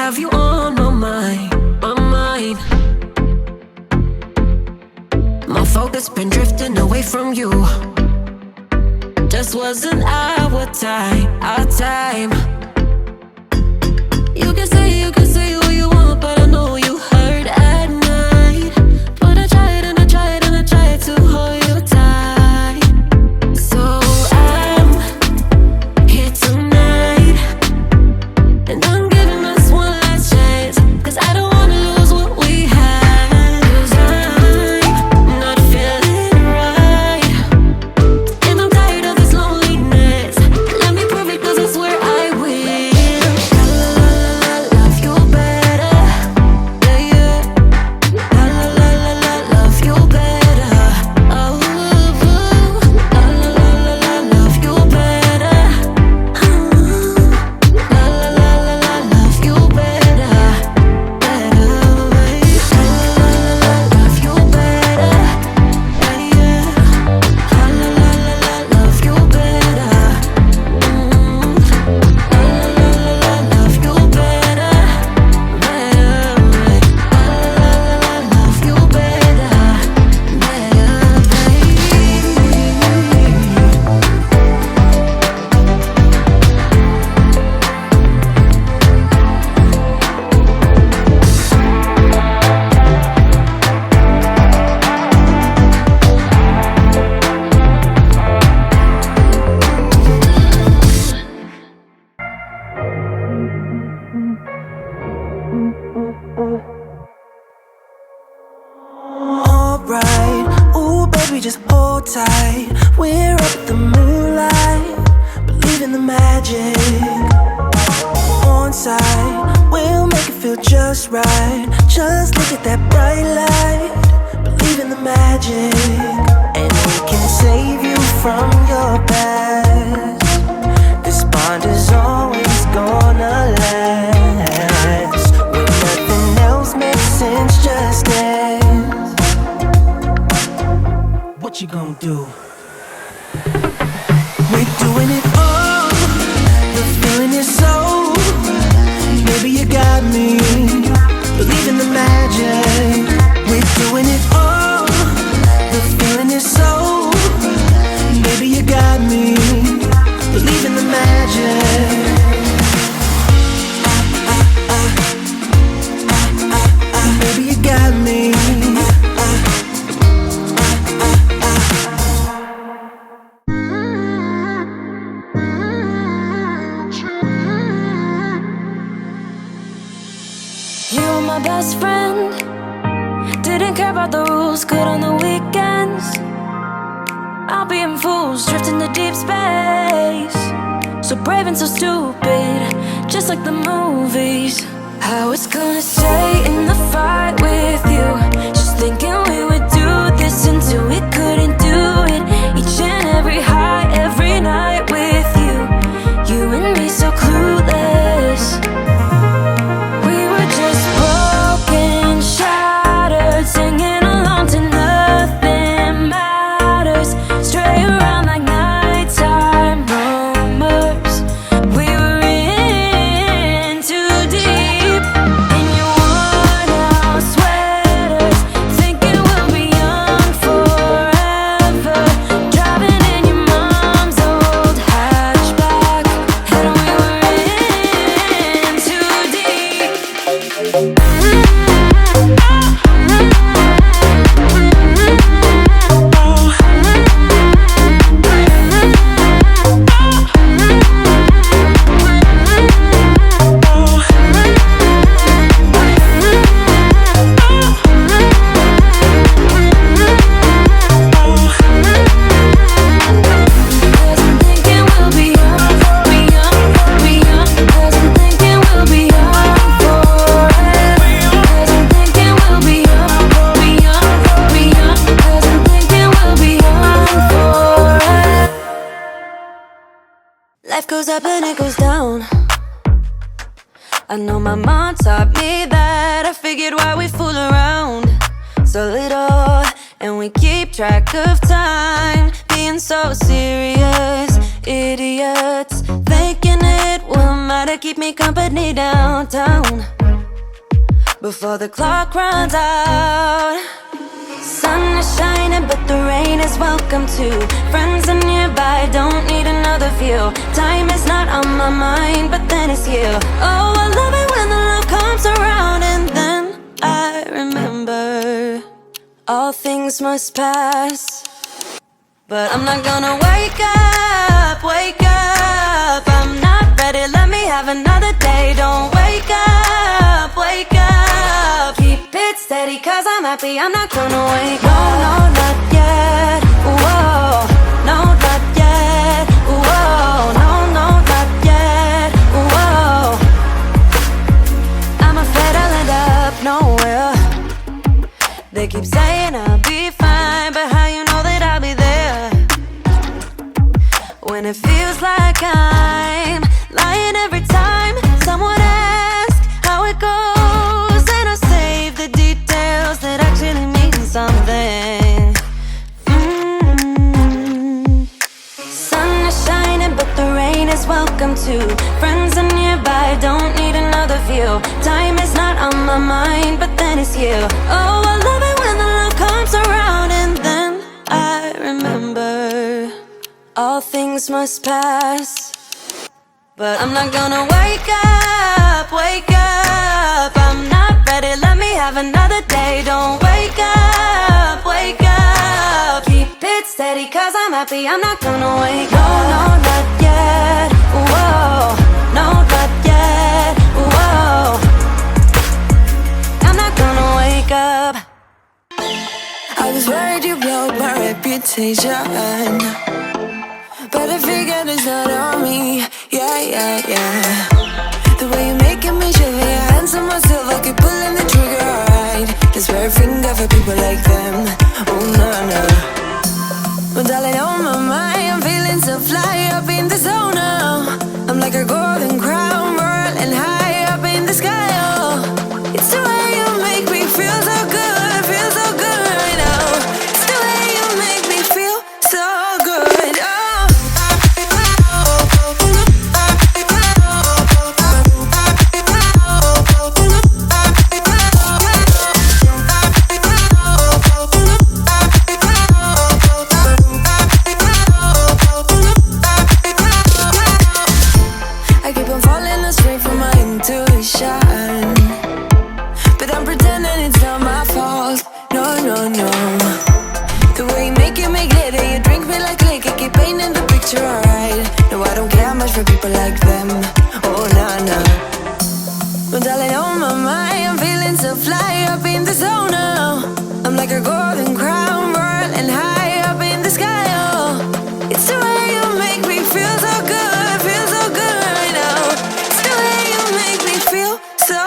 have you on my mind, my mind. My focus been drifting away from you. Just wasn't our time, our time. You can say what you want, but I know you hurt at night. But I tried and I tried and I tried to hold you tight. So I'm here tonight, and I'm giving us one last chance, 'cause I don't wanna lose what we had. 'Cause I'm not feeling right, and I'm tired of this loneliness. Let me prove it, 'cause I swear I will. Love you better, yeah, yeah. Love you better, oh, love you better, love you better, better, babe. Love you better, yeah, yeah. Love you better, love you better, better, love you better, Alright, ooh baby, just hold tight. We're up at the moonlight, believe in the magic. On side, we'll make it feel just right. Just look at that bright light, believe in the magic. And we can save you from your past. This bond is always gonna last. When nothing else makes sense, just dance. What you gonna do? We're doing it all. The feeling is so. Baby, you got me. Believe in the magic. We're doing it all. The feeling is so. Baby, you got me. Believe in the magic. Baby, you got me. You were my best friend, didn't care about the rules, good on the weekends. I'll be in fools, drifting to deep space. So brave and so stupid, just like the movies. How it's gonna stay in the fight with you. Just thinking we would do this until we couldn't do it. Each and every high, every night with you. You and me so clueless. We were just broken, shattered, singing along to nothing matters. Stray around like nighttime rumors. We were in too deep. In your worn-out sweaters, thinking we'll be young forever. Driving in your mom's old hatchback, and we were in too deep. Cause I'm thinking we'll be young, be young, be young. Cause I'm thinking we'll be young forever. Cause I'm thinking we'll be young, be young, be young. Cause I'm thinking we'll be young forever. Life goes up and it goes down. I know my mom taught me that. I figured why we fool around so little, and we keep track of time, being so serious, idiots. thinking it will matter, keep me company downtown before the clock runs out. Sun is shining, but the rain is welcome too. Friends are nearby, don't need another view. Time is not on my mind, but then it's you. Oh, I love it when the love comes around, and then I remember all things must pass. But I'm not gonna wake up, wake up. I'm not ready, let me have another day. Don't wake up, wake up. Keep it steady, cause I'm happy, I'm not gonna wake up. No, no, not yet, whoa. No, not yet, whoa. No, no, not yet, whoa. I'm afraid I'll end up nowhere. They keep saying I'll be fine, but how you know that I'll be there when it feels like I'm lying every time someone asks how it goes, and I save the details that actually mean something. Sun is shining, but the rain is welcome too. Friends are nearby, don't need another view. Time is not on my mind, but then it's you. Oh, I love it when the love comes around, and then I remember all things must pass. But I'm not gonna wake up, wake up. I'm not ready, let me have another day. Don't wake up, wake up. Keep it steady, cause I'm happy, I'm not gonna wake up. No, no, not yet, whoa. No, not yet, whoa. I'm not gonna wake up. I was worried you blow my reputation, but I figured it's not on me. Yeah, yeah, yeah. The way you're making me shiver, your hands on myself, I keep pulling the trigger, right? This very finger for people like them. Oh, no, no. Well, darling, on my mind, I'm feeling so fly up in the zone now. I'm like a golden crown, whirling high up in the sky, oh. It's the way you make me feel so good, feel so good right now. It's the way you make me feel so good, oh. I keep on falling astray from my intuition, but I'm pretending it's not my fault. No, no, no. The way you make it make glitter, you drink me like liquor, keep painting the picture, alright. No, I don't care much for people like them. Oh, nah, nah. Well, darling, on my mind, I'm feeling so fly up in the zone now. I'm like a golden crown, whirling high up in the sky, oh. It's the way you make me feel so good right now. It's the way you make me feel so